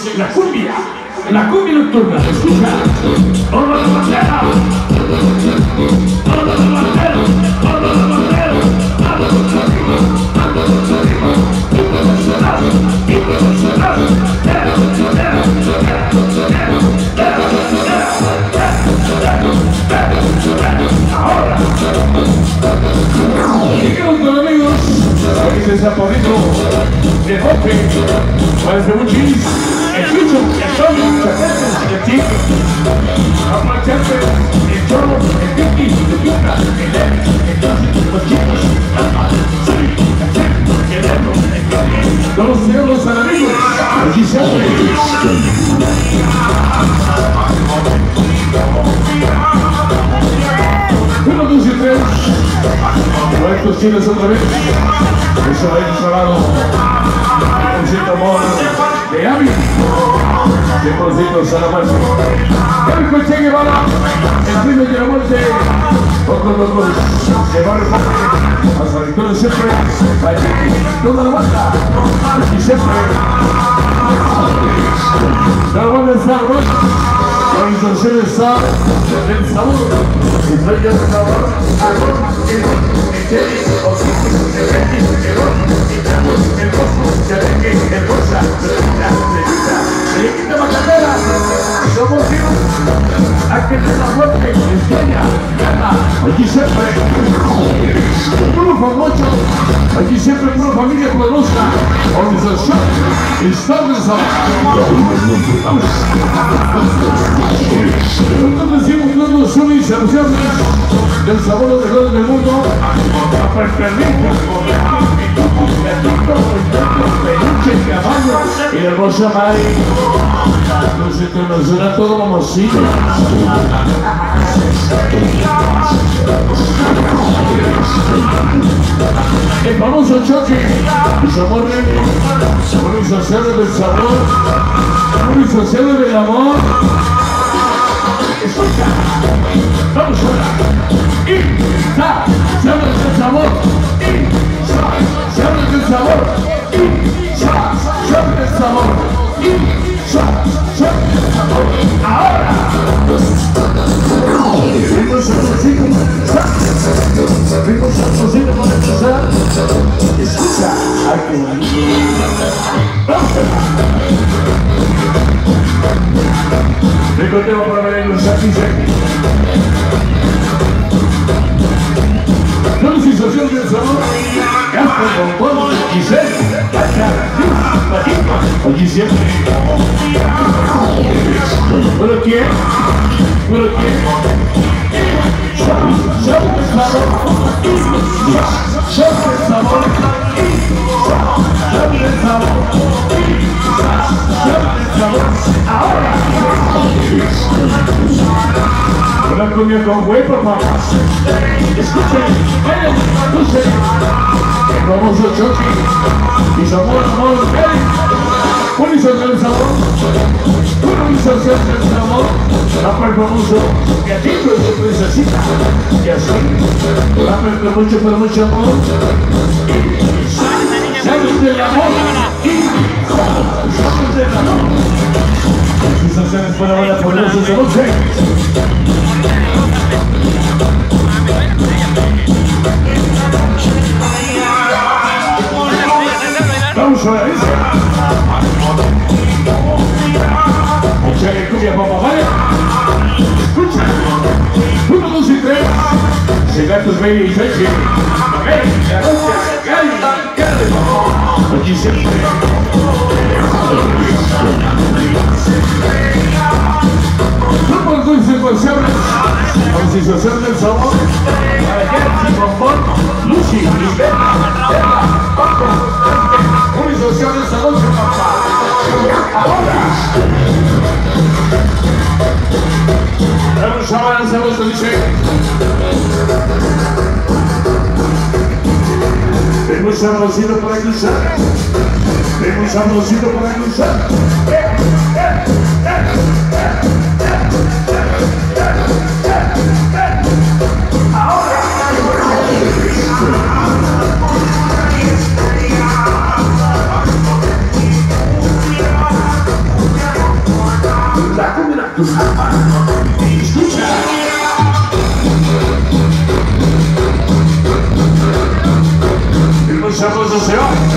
es la cumbia nocturna. Escucha. ¡Hola la bandera! ¡Hola la bandera! ¡Hola la bandera! Ahora. Llegaron con amigos. Hoy de Zaporito, de Jope, Juárez de Buchis, el Chucho, el Tony, el Chico, Apachante, el Cholo, el Vicky, el Pica, el Emi, el Josi, los chicos, el Suri, el Chen, el Edo, el Cali, todos los amigos, el Giselle. Uno, dos y tres. Estos chiles otra vez. Eso es grabado 100% amor de Ami, 100% Salamanca. El coche Guevara, el primo de la muerte, otros locos de Barrio hasta la victoria siempre, toda la banda, y siempre la banda está la organización está del sabor, y soy yo el sabor, el gozo, el goza, le quita macatera, somos hijos, aquel de la muerte, enseña, gana, allí siempre, puro famoso, allí siempre pura familia poderosa, organización, Estado del Sabor. Nosotros decimos que no son inserciones del sabor de los mejores del mundo, a permitir peluche, caballo y el rosa Mari. Entonces nos suena todo como así. El famoso choque, somos organizaciones del sabor, organizaciones del amor. Escucha, vamos a ver. Se habla del sabor, se habla del sabor, se habla del sabor, se habla del sabor. Ahora vimos a los hijos, vimos a los hijos para empezar. Escucha, ay qué bonito. Recordemos para ver los satisfechos. Sensación del sabor, Casper, Bombón, Giselle, allí siempre. ¿Pero quién? ¿Pero quién? Sabe el sabor, sabe el sabor, sabe el sabor, sabe el sabor. Ahora. Una comida con huevo, por favor. Escuchen, escuchen. El famoso choque. Y sabor, amor, organización del sabor. Organización del sabor. Rapper famoso. Gatito de princesita. Y así. Rapper con mucho, pero mucho amor. Sabes del amor. Sabes del amor. Sensaciones para bailar por los sabores. Vamos a ver eso. Escucha que cumbia papá, ¿vale? Escucha. 1, 2 y 3. Segatos, baby y feche. Aquí siempre. Grupo dulce conserva. Organización del sabor. Jersey, Bombón, Lucy, Rivera, Paco, organización del sabor, papá. Ahora. Vamos a ver el sabor, dice. Tenemos sabrosito para cruzar. Tenemos sabrosito para cruzar. Ahora. Escucha. El muchacho se va.